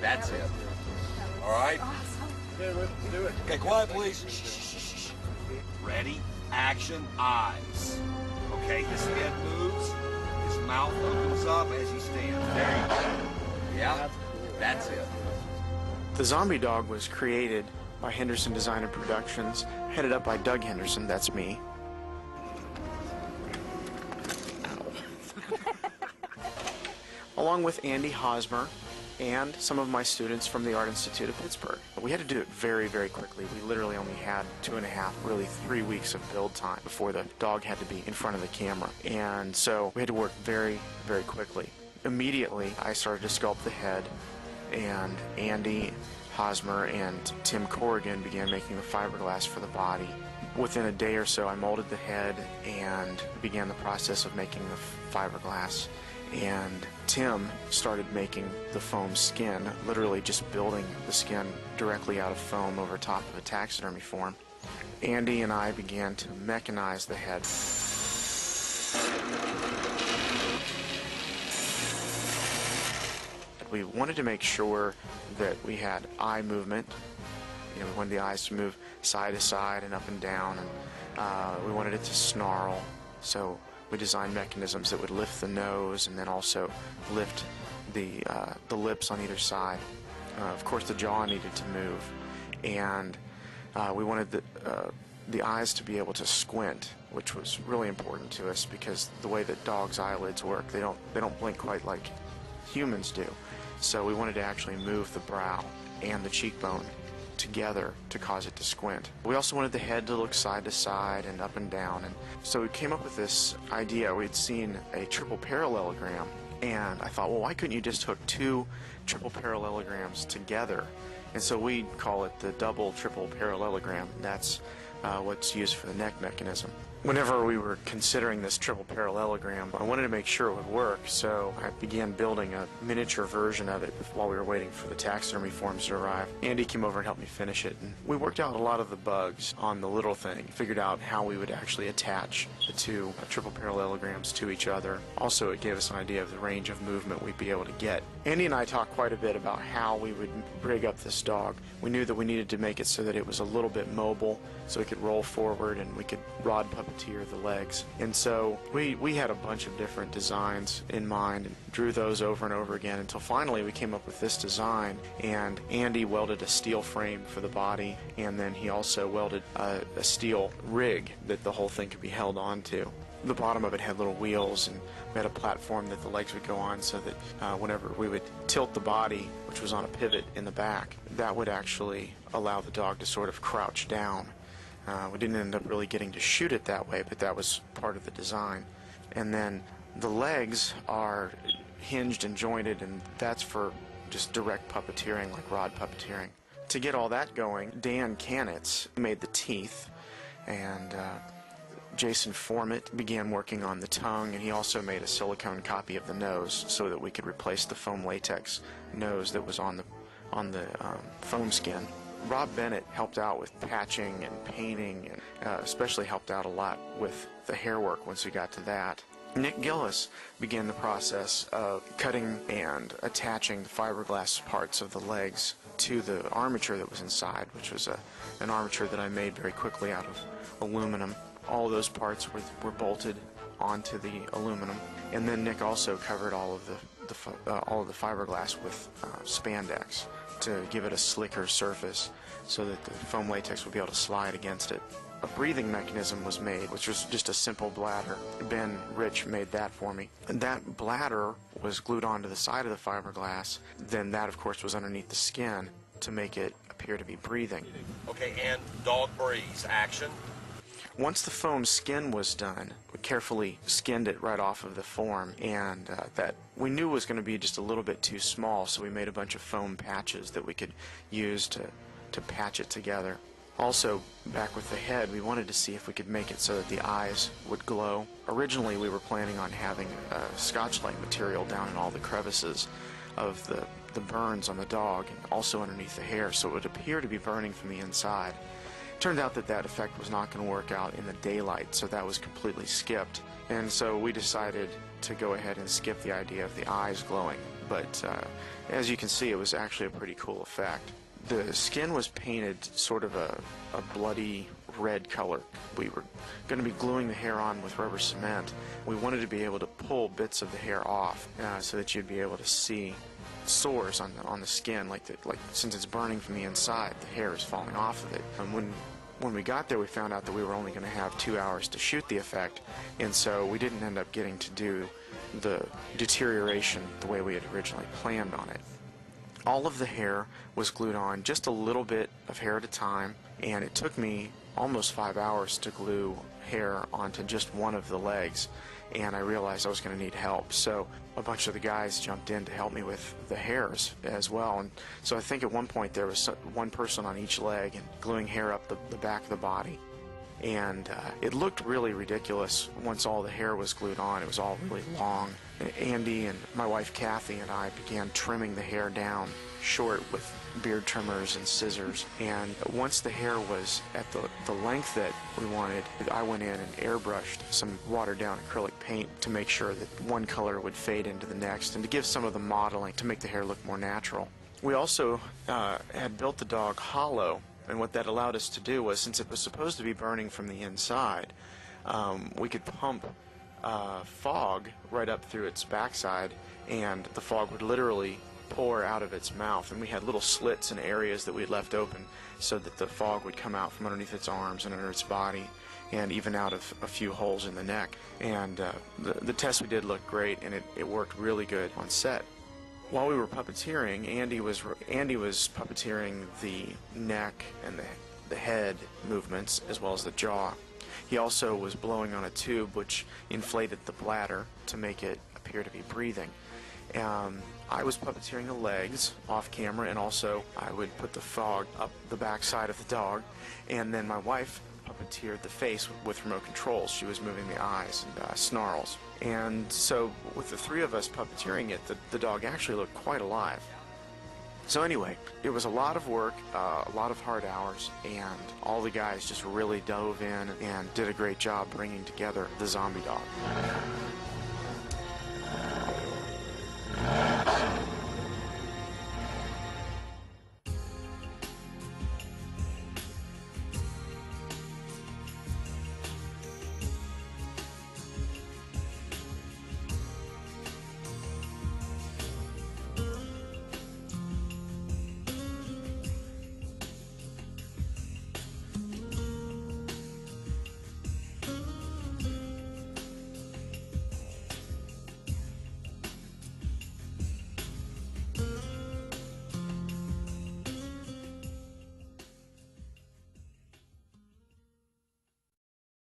That's it. All right? Okay, let's do it. Okay, quiet, please. Shh, shh, shh, shh. Ready, action, eyes. Okay, his head moves, his mouth opens up as he stands. There you go. Yeah, that's it. The zombie dog was created by Henderson Design and Productions, headed up by Doug Henderson, that's me. Along with Andy Hosmer and some of my students from the Art Institute of Pittsburgh. We had to do it very, very quickly. We literally only had 2.5, really 3 weeks of build time before the dog had to be in front of the camera. And so we had to work very, very quickly. Immediately, I started to sculpt the head, and Andy Hosmer and Tim Corrigan began making the fiberglass for the body. Within a day or so, I molded the head and began the process of making the fiberglass. And Tim started making the foam skin, literally just building the skin directly out of foam over top of a taxidermy form. Andy and I began to mechanize the head. We wanted to make sure that we had eye movement. You know, we wanted the eyes to move side to side and up and down, and we wanted it to snarl. So we designed mechanisms that would lift the nose and then also lift the lips on either side. Of course, the jaw needed to move, and we wanted the eyes to be able to squint, which was really important to us because the way that dogs' eyelids work, they don't blink quite like humans do. So we wanted to actually move the brow and the cheekbone together to cause it to squint. We also wanted the head to look side to side and up and down, and so we came up with this idea. We'd seen a triple parallelogram, and I thought, well, why couldn't you just hook 2 triple parallelograms together? And so we call it the double triple parallelogram. That's what's used for the neck mechanism. Whenever we were considering this triple parallelogram, I wanted to make sure it would work, so I began building a miniature version of it while we were waiting for the taxidermy forms to arrive. Andy came over and helped me finish it, and we worked out a lot of the bugs on the little thing, figured out how we would actually attach the 2 triple parallelograms to each other. Also, it gave us an idea of the range of movement we'd be able to get. Andy and I talked quite a bit about how we would rig up this dog. We knew that we needed to make it so that it was a little bit mobile, so it could roll forward and we could rod puppeteer the legs. And so we had a bunch of different designs in mind and drew those over and over again until finally we came up with this design. And Andy welded a steel frame for the body, and then he also welded a steel rig that the whole thing could be held onto. The bottom of it had little wheels, and we had a platform that the legs would go on so that whenever we would tilt the body, which was on a pivot in the back, that would actually allow the dog to sort of crouch down. We didn't end up really getting to shoot it that way, but that was part of the design. And then the legs are hinged and jointed, and that's for just direct puppeteering, like rod puppeteering. To get all that going, Dan Canitz made the teeth, and Jason Formett began working on the tongue, and he also made a silicone copy of the nose so that we could replace the foam latex nose that was on the foam skin. Rob Bennett helped out with patching and painting, and especially helped out a lot with the hair work once we got to that. Nick Gillis began the process of cutting and attaching the fiberglass parts of the legs to the armature that was inside, which was an armature that I made very quickly out of aluminum. All those parts were bolted onto the aluminum, and then Nick also covered all of the fiberglass with spandex to give it a slicker surface so that the foam latex would be able to slide against it. A breathing mechanism was made, which was just a simple bladder. Ben Rich made that for me. And that bladder was glued onto the side of the fiberglass. Then that, of course, was underneath the skin to make it appear to be breathing. Okay, and dog breathes. Action. Once the foam skin was done, we carefully skinned it right off of the form, and that we knew was going to be just a little bit too small, so we made a bunch of foam patches that we could use to patch it together. Also, back with the head, we wanted to see if we could make it so that the eyes would glow. Originally, we were planning on having Scotch-Light material down in all the crevices of the burns on the dog, and also underneath the hair, so it would appear to be burning from the inside. Turned out that that effect was not going to work out in the daylight, so that was completely skipped. And so we decided to go ahead and skip the idea of the eyes glowing. but as you can see, it was actually a pretty cool effect. The skin was painted sort of a bloody red color. We were going to be gluing the hair on with rubber cement. We wanted to be able to pull bits of the hair off so that you'd be able to see sores on the skin, like since it's burning from the inside, the hair is falling off of it. And when we got there, we found out that we were only going to have 2 hours to shoot the effect, and so we didn't end up getting to do the deterioration the way we had originally planned on it. All of the hair was glued on, just a little bit of hair at a time, and it took me almost 5 hours to glue hair onto just one of the legs, and I realized I was going to need help. So a bunch of the guys jumped in to help me with the hairs as well, and so I think at one point there was one person on each leg and gluing hair up the back of the body. And it looked really ridiculous once all the hair was glued on. It was all really long. Andy and my wife Kathy and I began trimming the hair down short with beard trimmers and scissors. And once the hair was at the length that we wanted, I went in and airbrushed some watered down acrylic paint to make sure that one color would fade into the next and to give some of the modeling to make the hair look more natural. We also had built the dog hollow. And what that allowed us to do was, since it was supposed to be burning from the inside, we could pump fog right up through its backside, and the fog would literally pour out of its mouth. And we had little slits in areas that we had left open so that the fog would come out from underneath its arms and under its body, and even out of a few holes in the neck. And the test we did looked great, and it worked really good on set. While we were puppeteering, Andy was puppeteering the neck and the head movements as well as the jaw. He also was blowing on a tube which inflated the bladder to make it appear to be breathing. I was puppeteering the legs off camera, and also I would put the fog up the backside of the dog, and then my wife puppeteered the face with remote controls. She was moving the eyes and snarls. And so with the three of us puppeteering it, the dog actually looked quite alive. So anyway, it was a lot of work, a lot of hard hours, and all the guys just really dove in and did a great job bringing together the zombie dog.